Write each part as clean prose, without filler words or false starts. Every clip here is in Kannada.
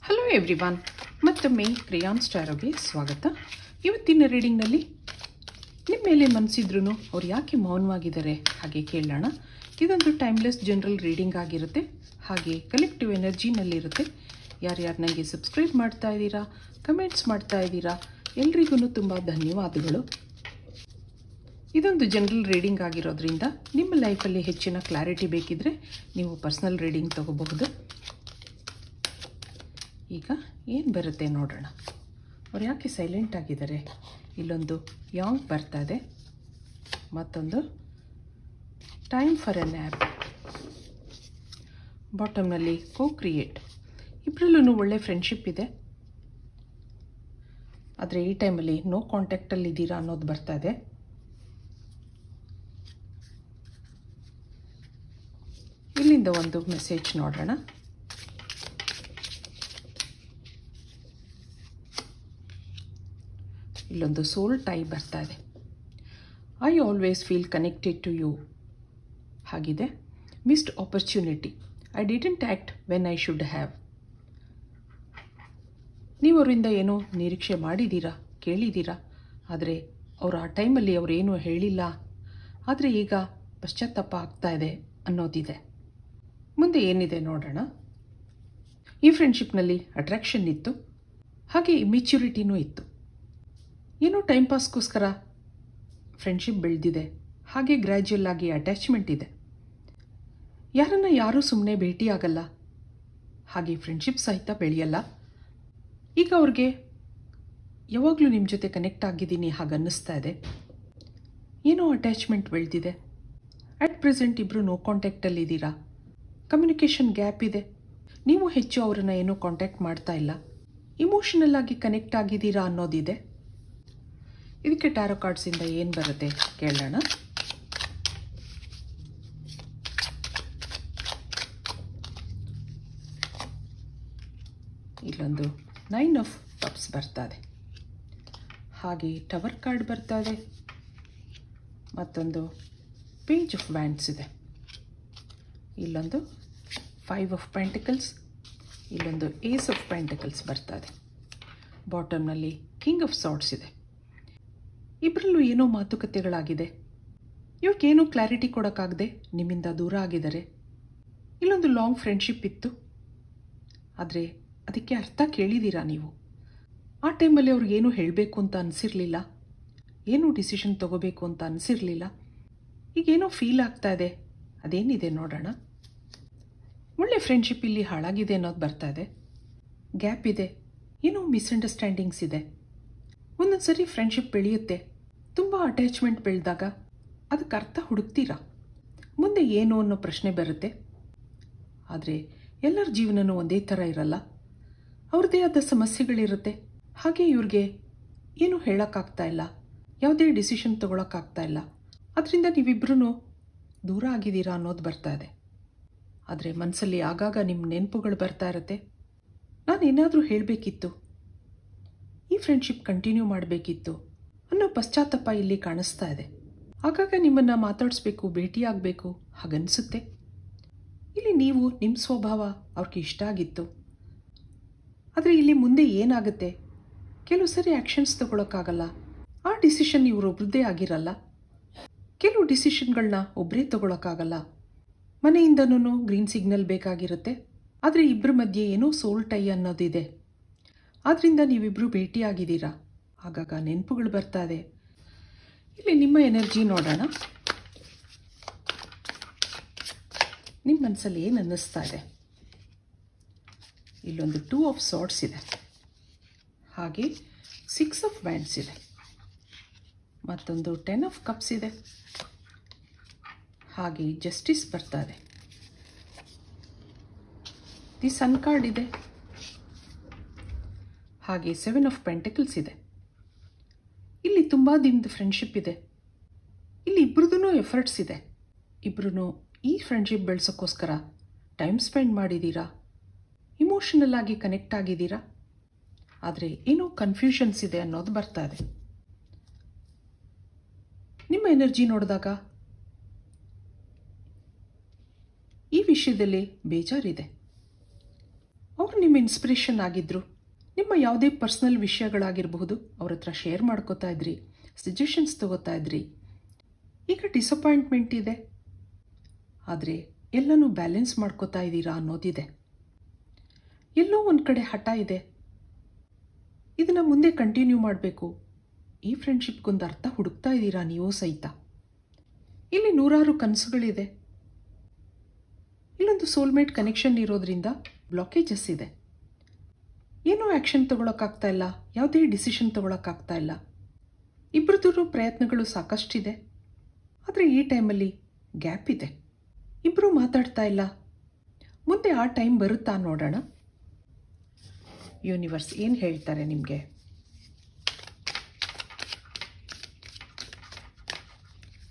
ಹಲೋ ಎವ್ರಿವನ್, ಮತ್ತೊಮ್ಮೆ ಕ್ರೇಯಾನ್ ಸ್ಟಾರ್ಗೆ ಸ್ವಾಗತ. ಇವತ್ತಿನ ರೀಡಿಂಗ್ನಲ್ಲಿ ನಿಮ್ಮ ಮೇಲೆ ಮನಸ್ಸಿದ್ರೂ ಅವ್ರು ಯಾಕೆ ಮೌನವಾಗಿದ್ದಾರೆ ಹಾಗೆ ಕೇಳೋಣ. ಇದೊಂದು ಟೈಮ್ಲೆಸ್ ಜನರಲ್ ರೀಡಿಂಗ್ ಆಗಿರುತ್ತೆ, ಹಾಗೆ ಕಲೆಕ್ಟಿವ್ ಎನರ್ಜಿನಲ್ಲಿರುತ್ತೆ. ಯಾರ್ಯಾರು ನನಗೆ ಸಬ್ಸ್ಕ್ರೈಬ್ ಮಾಡ್ತಾ ಇದ್ದೀರಾ, ಕಮೆಂಟ್ಸ್ ಮಾಡ್ತಾ ಇದ್ದೀರಾ, ಎಲ್ರಿಗೂ ತುಂಬ ಧನ್ಯವಾದಗಳು. ಇದೊಂದು ಜನರಲ್ ರೀಡಿಂಗ್ ಆಗಿರೋದ್ರಿಂದ ನಿಮ್ಮ ಲೈಫಲ್ಲಿ ಹೆಚ್ಚಿನ ಕ್ಲಾರಿಟಿ ಬೇಕಿದ್ರೆ ನೀವು ಪರ್ಸ್ನಲ್ ರೀಡಿಂಗ್ ತಗೋಬಹುದು. ಈಗ ಏನು ಬರುತ್ತೆ ನೋಡೋಣ. ಅವ್ರು ಯಾಕೆ ಸೈಲೆಂಟ್ ಆಗಿದ್ದಾರೆ? ಇಲ್ಲೊಂದುಯಾಂಗ್ ಬರ್ತಾ ಇದೆ, ಮತ್ತೊಂದು ಟೈಮ್ ಫಾರ್ ಎ ನ್ಯಾಪ್. ಬಾಟಮ್ನಲ್ಲಿ ಕೋ ಕ್ರಿಯೇಟ್. ಇಬ್ಬರಲ್ಲೂ ಒಳ್ಳೆ ಫ್ರೆಂಡ್ಶಿಪ್ ಇದೆ, ಆದರೆ ಈ ಟೈಮಲ್ಲಿ ನೋ ಕಾಂಟ್ಯಾಕ್ಟಲ್ಲಿ ಇದ್ದೀರಾ ಅನ್ನೋದು ಬರ್ತಾ ಇದೆ. ಇಲ್ಲಿಂದ ಒಂದು ಮೆಸೇಜ್ ನೋಡೋಣ. ಇಲ್ಲೊಂದು ಸೋಲ್ ಟೈ ಬರ್ತಾ ಇದೆ. I always feel connected to you ಹಾಗಿದೆ. Missed opportunity, I didn't act when I should have. ನೀವು ಅವರಿಂದ ಏನೋ ನಿರೀಕ್ಷೆ ಮಾಡಿದ್ದೀರಾ, ಕೇಳಿದ್ದೀರಾ, ಆದರೆ ಅವರು ಆ ಟೈಮಲ್ಲಿ ಅವರೇನೂ ಹೇಳಿಲ್ಲ, ಆದರೆ ಈಗ ಪಶ್ಚಾತ್ತಾಪ ಆಗ್ತಾ ಇದೆ ಅನ್ನೋದಿದೆ. ಮುಂದೆ ಏನಿದೆ ನೋಡೋಣ. ಈ ಫ್ರೆಂಡ್ಶಿಪ್ನಲ್ಲಿ ಅಟ್ರಾಕ್ಷನ್ ಇತ್ತು, ಹಾಗೆ ಇಮ್ಮೆಚ್ಯೂರಿಟಿನೂ ಇತ್ತು. ಏನೋ ಟೈಮ್ ಪಾಸ್ಗೋಸ್ಕರ ಫ್ರೆಂಡ್ಶಿಪ್ ಬೆಳೆದಿದೆ, ಹಾಗೆ ಗ್ರ್ಯಾಜುಯಲ್ ಆಗಿ ಅಟ್ಯಾಚ್ಮೆಂಟ್ ಇದೆ. ಯಾರೂ ಸುಮ್ಮನೆ ಭೇಟಿಯಾಗಲ್ಲ, ಹಾಗೆ ಫ್ರೆಂಡ್ಶಿಪ್ ಸಹಿತ ಬೆಳೆಯಲ್ಲ. ಈಗ ಅವ್ರಿಗೆ ಯಾವಾಗಲೂ ನಿಮ್ಮ ಜೊತೆ ಕನೆಕ್ಟ್ ಆಗಿದ್ದೀನಿ ಹಾಗೆ ಅನ್ನಿಸ್ತಾ ಇದೆ. ಏನೋ ಅಟ್ಯಾಚ್ಮೆಂಟ್ ಬೆಳೆದಿದೆ. ಅಟ್ ಪ್ರೆಸೆಂಟ್ ಇಬ್ಬರು ನೋ ಕಾಂಟ್ಯಾಕ್ಟಲ್ಲಿದ್ದೀರಾ. ಕಮ್ಯುನಿಕೇಷನ್ ಗ್ಯಾಪ್ ಇದೆ. ನೀವು ಹೆಚ್ಚು ಅವರನ್ನು ಏನೋ ಕಾಂಟ್ಯಾಕ್ಟ್ ಮಾಡ್ತಾ ಇಲ್ಲ. ಇಮೋಷನಲ್ ಆಗಿ ಕನೆಕ್ಟ್ ಆಗಿದ್ದೀರಾ ಅನ್ನೋದಿದೆ. ಇದಕ್ಕೆ ಟ್ಯಾರೋ ಕಾರ್ಡ್ಸಿಂದ ಏನು ಬರುತ್ತೆ ಕೇಳೋಣ. ಇಲ್ಲೊಂದು 9 ಆಫ್ ಕಪ್ಸ್ ಬರ್ತಾ ಇದೆ, ಹಾಗೆ ಟವರ್ ಕಾರ್ಡ್ ಬರ್ತಾ ಇದೆ, ಮತ್ತೊಂದು ಪೇಜ್ ಆಫ್ ವ್ಯಾಂಡ್ಸ್ ಇದೆ. ಇಲ್ಲೊಂದು 5 ಆಫ್ ಪೆಂಟಿಕಲ್ಸ್, ಇಲ್ಲೊಂದು ಏಸ್ ಆಫ್ ಪೆಂಟಿಕಲ್ಸ್ ಬರ್ತಾ ಇದೆ. ಬಾಟಮ್ನಲ್ಲಿ ಕಿಂಗ್ ಆಫ್ ಸಾರ್ಡ್ಸ್ ಇದೆ. ಇಬ್ಬರಲ್ಲೂ ಏನೋ ಮಾತುಕತೆಗಳಾಗಿದೆ. ಇವ್ರಿಗೇನೋ ಕ್ಲಾರಿಟಿ ಕೊಡೋಕ್ಕಾಗದೆ ನಿಮ್ಮಿಂದ ದೂರ ಆಗಿದ್ದಾರೆ. ಇಲ್ಲೊಂದು ಲಾಂಗ್ ಫ್ರೆಂಡ್ಶಿಪ್ ಇತ್ತು, ಆದರೆ ಅದಕ್ಕೆ ಅರ್ಥ ಕೇಳಿದ್ದೀರಾ ನೀವು. ಆ ಟೈಮಲ್ಲಿ ಅವ್ರಿಗೇನು ಹೇಳಬೇಕು ಅಂತ ಅನಿಸಿರಲಿಲ್ಲ, ಏನೂ ಡಿಸಿಷನ್ ತಗೋಬೇಕು ಅಂತ ಅನಿಸಿರಲಿಲ್ಲ. ಈಗೇನೋ ಫೀಲ್ ಆಗ್ತಾ ಇದೆ. ಅದೇನಿದೆ ನೋಡೋಣ. ಒಳ್ಳೆ ಫ್ರೆಂಡ್ಶಿಪ್ ಇಲ್ಲಿ ಹಾಳಾಗಿದೆ ಅನ್ನೋದು ಬರ್ತಾ ಇದೆ. ಗ್ಯಾಪ್ ಇದೆ, ಏನೋ ಮಿಸ್ಅಂಡರ್ಸ್ಟ್ಯಾಂಡಿಂಗ್ಸ್ ಇದೆ. ಒಂದೊಂದು ಸರಿ ಫ್ರೆಂಡ್ಶಿಪ್ ಬೆಳೆಯುತ್ತೆ, ತುಂಬ ಅಟ್ಯಾಚ್ಮೆಂಟ್ ಬೆಳೆದಾಗ ಅದಕ್ಕೆ ಅರ್ಥ ಹುಡುಕ್ತೀರಾ, ಮುಂದೆ ಏನು ಅನ್ನೋ ಪ್ರಶ್ನೆ ಬರುತ್ತೆ. ಆದರೆ ಎಲ್ಲರ ಜೀವನವೂ ಒಂದೇ ಥರ ಇರಲ್ಲ, ಅವ್ರದ್ದೇ ಆದ ಸಮಸ್ಯೆಗಳಿರುತ್ತೆ. ಹಾಗೆ ಇವ್ರಿಗೆ ಏನೂ ಹೇಳೋಕ್ಕಾಗ್ತಾ ಇಲ್ಲ, ಯಾವುದೇ ಡಿಸಿಷನ್ ತೊಗೊಳಕ್ಕಾಗ್ತಾ ಇಲ್ಲ. ಅದರಿಂದ ನೀವಿಬ್ಬರೂ ದೂರ ಆಗಿದ್ದೀರಾ ಅನ್ನೋದು ಬರ್ತಾ ಇದೆ. ಆದರೆ ಮನಸ್ಸಲ್ಲಿ ಆಗಾಗ ನಿಮ್ಮ ನೆನಪುಗಳು ಬರ್ತಾ ಇರುತ್ತೆ. ನಾನೇನಾದರೂ ಹೇಳಬೇಕಿತ್ತು, ಈ ಫ್ರೆಂಡ್ಶಿಪ್ ಕಂಟಿನ್ಯೂ ಮಾಡಬೇಕಿತ್ತು ಅನ್ನೋ ಪಶ್ಚಾತ್ತಾಪ ಇಲ್ಲಿ ಕಾಣಿಸ್ತಾ ಇದೆ. ಆಗಾಗ ನಿಮ್ಮನ್ನು ಮಾತಾಡಿಸ್ಬೇಕು, ಭೇಟಿಯಾಗಬೇಕು ಹಾಗನ್ನಿಸುತ್ತೆ. ಇಲ್ಲಿ ನೀವು ನಿಮ್ಮ ಸ್ವಭಾವ ಅವ್ರಿಗೆ ಇಷ್ಟ ಆಗಿತ್ತು, ಆದರೆ ಇಲ್ಲಿ ಮುಂದೆ ಏನಾಗುತ್ತೆ, ಕೆಲವು ಸರಿ ಆ್ಯಕ್ಷನ್ಸ್ ತಗೊಳಕ್ಕಾಗಲ್ಲ. ಆ ಡಿಸಿಷನ್ ಇವರೊಬ್ರದ್ದೇ ಆಗಿರಲ್ಲ. ಕೆಲವು ಡಿಸಿಷನ್ಗಳನ್ನ ಒಬ್ಬರೇ ತಗೊಳಕ್ಕಾಗಲ್ಲ. ಮನೆಯಿಂದನೂ ಗ್ರೀನ್ ಸಿಗ್ನಲ್ ಬೇಕಾಗಿರುತ್ತೆ, ಆದರೆ ಇಬ್ಬರ ಮಧ್ಯೆ ಏನೋ ಸೋಲ್ ಟೈ ಅನ್ನೋದಿದೆ. ಆದ್ದರಿಂದ ನೀವಿಬ್ಬರು ಭೇಟಿಯಾಗಿದ್ದೀರಾ, ಆಗಾಗ ನೆನಪುಗಳು ಬರ್ತಾ ಇದೆ. ಇಲ್ಲಿ ನಿಮ್ಮ ಎನರ್ಜಿ ನೋಡೋಣ. ನಿಮ್ಮ ಮನಸ್ಸಲ್ಲಿ ಏನು ಅನ್ನಿಸ್ತಾ ಇದೆ? ಇಲ್ಲೊಂದು 2 ಆಫ್ ಸಾರ್ಡ್ಸ್ ಇದೆ, ಹಾಗೆ 6 ಆಫ್ ವ್ಯಾಂಡ್ಸ್ ಇದೆ, ಮತ್ತೊಂದು 10 ಆಫ್ ಕಪ್ಸ್ ಇದೆ, ಹಾಗೆ ಜಸ್ಟಿಸ್ ಬರ್ತಾ ಇದೆ. ದಿ ಸನ್ ಕಾರ್ಡ್ ಇದೆ, ಹಾಗೆ 7 ಆಫ್ ಪೆಂಟಿಕಲ್ಸ್ ಇದೆ. ಇಲ್ಲಿ ತುಂಬ ದಿನದ ಫ್ರೆಂಡ್ಶಿಪ್ ಇದೆ. ಇಲ್ಲಿ ಇಬ್ಬರದೂ ಎಫರ್ಟ್ಸ್ ಇದೆ. ಇಬ್ಬರೂ ಈ ಫ್ರೆಂಡ್ಶಿಪ್ ಬೆಳೆಸೋಕ್ಕೋಸ್ಕರ ಟೈಮ್ ಸ್ಪೆಂಡ್ ಮಾಡಿದ್ದೀರಾ, ಇಮೋಷನಲ್ ಆಗಿ ಕನೆಕ್ಟ್ ಆಗಿದ್ದೀರಾ. ಆದರೆ ಏನೋ ಕನ್ಫ್ಯೂಷನ್ಸ್ ಇದೆ ಅನ್ನೋದು ಬರ್ತಾ ಇದೆ. ನಿಮ್ಮ ಎನರ್ಜಿ ನೋಡಿದಾಗ ಈ ವಿಷಯದಲ್ಲಿ ಬೇಜಾರಿದೆ. ಅವರು ನಿಮ್ಮ ಇನ್ಸ್ಪಿರೇಷನ್ ಆಗಿದ್ರು, ನಿಮ್ಮ ಯಾವುದೇ ಪರ್ಸ್ನಲ್ ವಿಷಯಗಳಾಗಿರಬಹುದು ಅವ್ರ ಹತ್ರ ಶೇರ್ ಮಾಡ್ಕೋತಾ ಇದ್ರಿ, ಸಜೆಷನ್ಸ್ ತಗೋತಾ ಇದ್ರಿ. ಈಗ ಡಿಸಪಾಯಿಂಟ್ಮೆಂಟ್ ಇದೆ, ಆದರೆ ಎಲ್ಲನೂ ಬ್ಯಾಲೆನ್ಸ್ ಮಾಡ್ಕೋತಾ ಇದ್ದೀರಾ ಅನ್ನೋದಿದೆ. ಎಲ್ಲೋ ಒಂದು ಕಡೆ ಹಠ ಇದೆ, ಇದನ್ನು ಮುಂದೆ ಕಂಟಿನ್ಯೂ ಮಾಡಬೇಕು. ಈ ಫ್ರೆಂಡ್ಶಿಪ್ಗೊಂದು ಅರ್ಥ ಹುಡುಕ್ತಾ ಇದ್ದೀರಾ ನೀವು ಸಹಿತ. ಇಲ್ಲಿ ನೂರಾರು ಕನಸುಗಳಿದೆ. ಇಲ್ಲೊಂದು ಸೋಲ್ಮೇಟ್ ಕನೆಕ್ಷನ್ ಇರೋದ್ರಿಂದ ಬ್ಲಾಕೇಜಸ್ ಇದೆ. ಏನೂ ಆ್ಯಕ್ಷನ್ ತೊಗೊಳಕ್ಕಾಗ್ತಾ ಇಲ್ಲ, ಯಾವುದೇ ಡಿಸಿಷನ್ ತೊಗೊಳಕ್ಕಾಗ್ತಾ ಇಲ್ಲ. ಇಬ್ಬರದ್ದು ಪ್ರಯತ್ನಗಳು ಸಾಕಷ್ಟಿದೆ, ಆದರೆ ಈ ಟೈಮಲ್ಲಿ ಗ್ಯಾಪ್ ಇದೆ. ಇಬ್ಬರೂ ಮಾತಾಡ್ತಾ ಇಲ್ಲ. ಮುಂದೆ ಆ ಟೈಮ್ ಬರುತ್ತಾ ನೋಡೋಣ. ಯೂನಿವರ್ಸ್ ಏನು ಹೇಳ್ತಾರೆ ನಿಮಗೆ?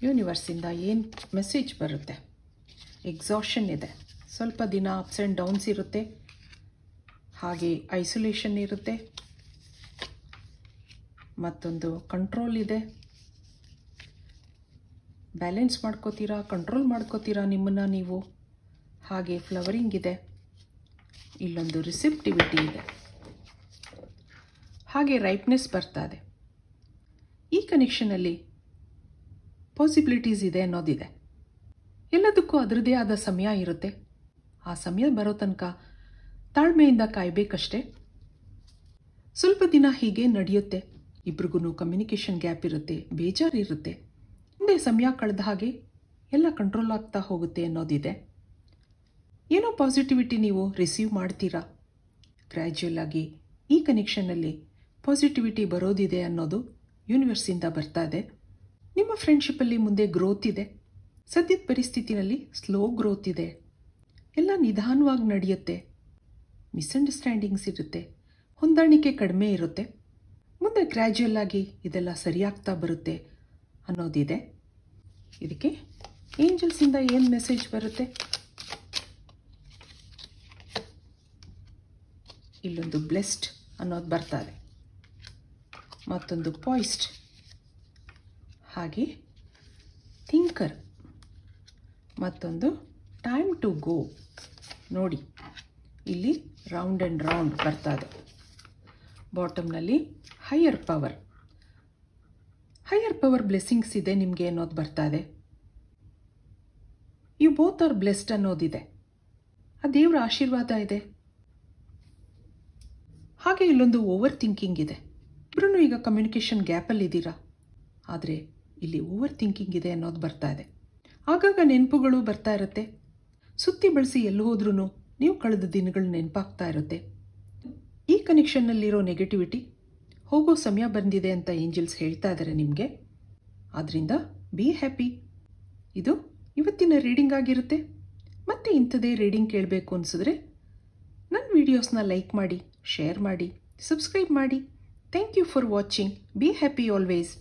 ಯೂನಿವರ್ಸಿಂದ ಏನು ಮೆಸೇಜ್ ಬರುತ್ತೆ? ಎಕ್ಸಾಷನ್ ಇದೆ, ಸ್ವಲ್ಪ ದಿನ ಅಪ್ಸ್ ಆ್ಯಂಡ್ ಡೌನ್ಸ್ ಇರುತ್ತೆ, ಹಾಗೆ ಐಸೋಲೇಷನ್ ಇರುತ್ತೆ, ಮತ್ತೊಂದು ಕಂಟ್ರೋಲ್ ಇದೆ. ಬ್ಯಾಲೆನ್ಸ್ ಮಾಡ್ಕೋತೀರಾ, ಕಂಟ್ರೋಲ್ ಮಾಡ್ಕೋತೀರಾ ನಿಮ್ಮನ್ನು ನೀವು. ಹಾಗೆ ಫ್ಲವರಿಂಗ್ ಇದೆ, ಇಲ್ಲೊಂದು ರಿಸೆಪ್ಟಿವಿಟಿ ಇದೆ, ಹಾಗೆ ರೈಪ್ನೆಸ್ ಬರ್ತಾ ಇದೆ. ಈ ಕನೆಕ್ಷನಲ್ಲಿ ಪಾಸಿಬಿಲಿಟೀಸ್ ಇದೆ ಅನ್ನೋದಿದೆ. ಎಲ್ಲದಕ್ಕೂ ಅದರದೇ ಆದ ಸಮಯ ಇರುತ್ತೆ. ಆ ಸಮಯ ಬರೋ ತನಕ ತಾಳ್ಮೆಯಿಂದ ಕಾಯಬೇಕಷ್ಟೆ. ಸ್ವಲ್ಪ ದಿನ ಹೀಗೆ ನಡೆಯುತ್ತೆ. ಇಬ್ರಿಗೂ ಕಮ್ಯುನಿಕೇಷನ್ ಗ್ಯಾಪ್ ಇರುತ್ತೆ, ಬೇಜಾರಿರುತ್ತೆ. ಮುಂದೆ ಸಮಯ ಕಳೆದ ಹಾಗೆ ಎಲ್ಲ ಕಂಟ್ರೋಲ್ ಆಗ್ತಾ ಹೋಗುತ್ತೆ ಅನ್ನೋದಿದೆ. ಏನೋ ಪಾಸಿಟಿವಿಟಿ ನೀವು ರಿಸೀವ್ ಮಾಡ್ತೀರಾ. ಗ್ರ್ಯಾಜುಯಲ್ ಆಗಿ ಈ ಕನೆಕ್ಷನ್ನಲ್ಲಿ ಪಾಸಿಟಿವಿಟಿ ಬರೋದಿದೆ ಅನ್ನೋದು ಯೂನಿವರ್ಸಿಂದ ಬರ್ತಾ ಇದೆ. ನಿಮ್ಮ ಫ್ರೆಂಡ್ಶಿಪ್ಪಲ್ಲಿ ಮುಂದೆ ಗ್ರೋತ್ ಇದೆ. ಸದ್ಯದ ಪರಿಸ್ಥಿತಿನಲ್ಲಿ ಸ್ಲೋ ಗ್ರೋತ್ ಇದೆ. ಎಲ್ಲ ನಿಧಾನವಾಗಿ ನಡೆಯುತ್ತೆ. ಮಿಸ್ಅಂಡರ್ಸ್ಟ್ಯಾಂಡಿಂಗ್ಸ್ ಇರುತ್ತೆ, ಹೊಂದಾಣಿಕೆ ಕಡಿಮೆ ಇರುತ್ತೆ. ಮುಂದೆ ಗ್ರ್ಯಾಜುಯಲ್ ಆಗಿ ಇದೆಲ್ಲ ಸರಿಯಾಗ್ತಾ ಬರುತ್ತೆ ಅನ್ನೋದಿದೆ. ಇದಕ್ಕೆ ಏಂಜಲ್ಸಿಂದ ಏನು ಮೆಸೇಜ್ ಬರುತ್ತೆ? ಇಲ್ಲೊಂದು ಬ್ಲೆಸ್ಡ್ ಅನ್ನೋದು ಬರ್ತಾ ಇದೆ, ಮತ್ತೊಂದು ಪಾಯ್ಸ್ಡ್, ಹಾಗೆ ಥಿಂಕರ್, ಮತ್ತೊಂದು ಟೈಮ್ ಟು ಗೋ. ನೋಡಿ, ಇಲ್ಲಿ ರೌಂಡ್ ಆ್ಯಂಡ್ ರೌಂಡ್ ಬರ್ತಾ ಇದೆ. ಬಾಟಮ್ನಲ್ಲಿ ಹೈಯರ್ ಪವರ್ ಬ್ಲೆಸ್ಸಿಂಗ್ಸ್ ಇದೆ ನಿಮಗೆ ಅನ್ನೋದು ಬರ್ತಾ ಇದೆ. ಯು ಬೋತ್ ಆರ್ ಬ್ಲೆಸ್ಡ್ ಅನ್ನೋದಿದೆ. ಆ ದೇವರ ಆಶೀರ್ವಾದ ಇದೆ. ಹಾಗೆ ಇಲ್ಲೊಂದು ಓವರ್ ಥಿಂಕಿಂಗ್ ಇದೆ. ಇಬ್ಬರೂ ಈಗ ಕಮ್ಯುನಿಕೇಷನ್ ಗ್ಯಾಪಲ್ಲಿ ಇದ್ದೀರಾ, ಆದರೆ ಇಲ್ಲಿ ಓವರ್ ಥಿಂಕಿಂಗ್ ಇದೆ ಅನ್ನೋದು ಬರ್ತಾ ಇದೆ. ಆಗಾಗ ನೆನಪುಗಳು ಬರ್ತಾ ಇರುತ್ತೆ. ಸುತ್ತಿ ಬಳಸಿ ಎಲ್ಲಿ ಹೋದ್ರೂ ನೀವು ಕಳೆದ ದಿನಗಳು ನೆನಪಾಗ್ತಾ ಇರುತ್ತೆ. ಈ ಕನೆಕ್ಷನ್ನಲ್ಲಿರೋ ನೆಗೆಟಿವಿಟಿ ಹೋಗೋ ಸಮಯ ಬಂದಿದೆ ಅಂತ ಏಂಜಲ್ಸ್ ಹೇಳ್ತಾ ಇದ್ದಾರೆ ನಿಮಗೆ. ಆದ್ದರಿಂದ ಬಿ ಹ್ಯಾಪಿ. ಇದು ಇವತ್ತಿನ ರೀಡಿಂಗ್ ಆಗಿರುತ್ತೆ. ಮತ್ತೆ ಇಂಥದೇ ರೀಡಿಂಗ್ ಕೇಳಬೇಕು ಅನಿಸಿದ್ರೆ ನನ್ನ ವಿಡಿಯೋಸ್ನ ಲೈಕ್ ಮಾಡಿ, ಶೇರ್ ಮಾಡಿ, ಸಬ್ಸ್ಕ್ರೈಬ್ ಮಾಡಿ. Thank you for watching. Be happy always.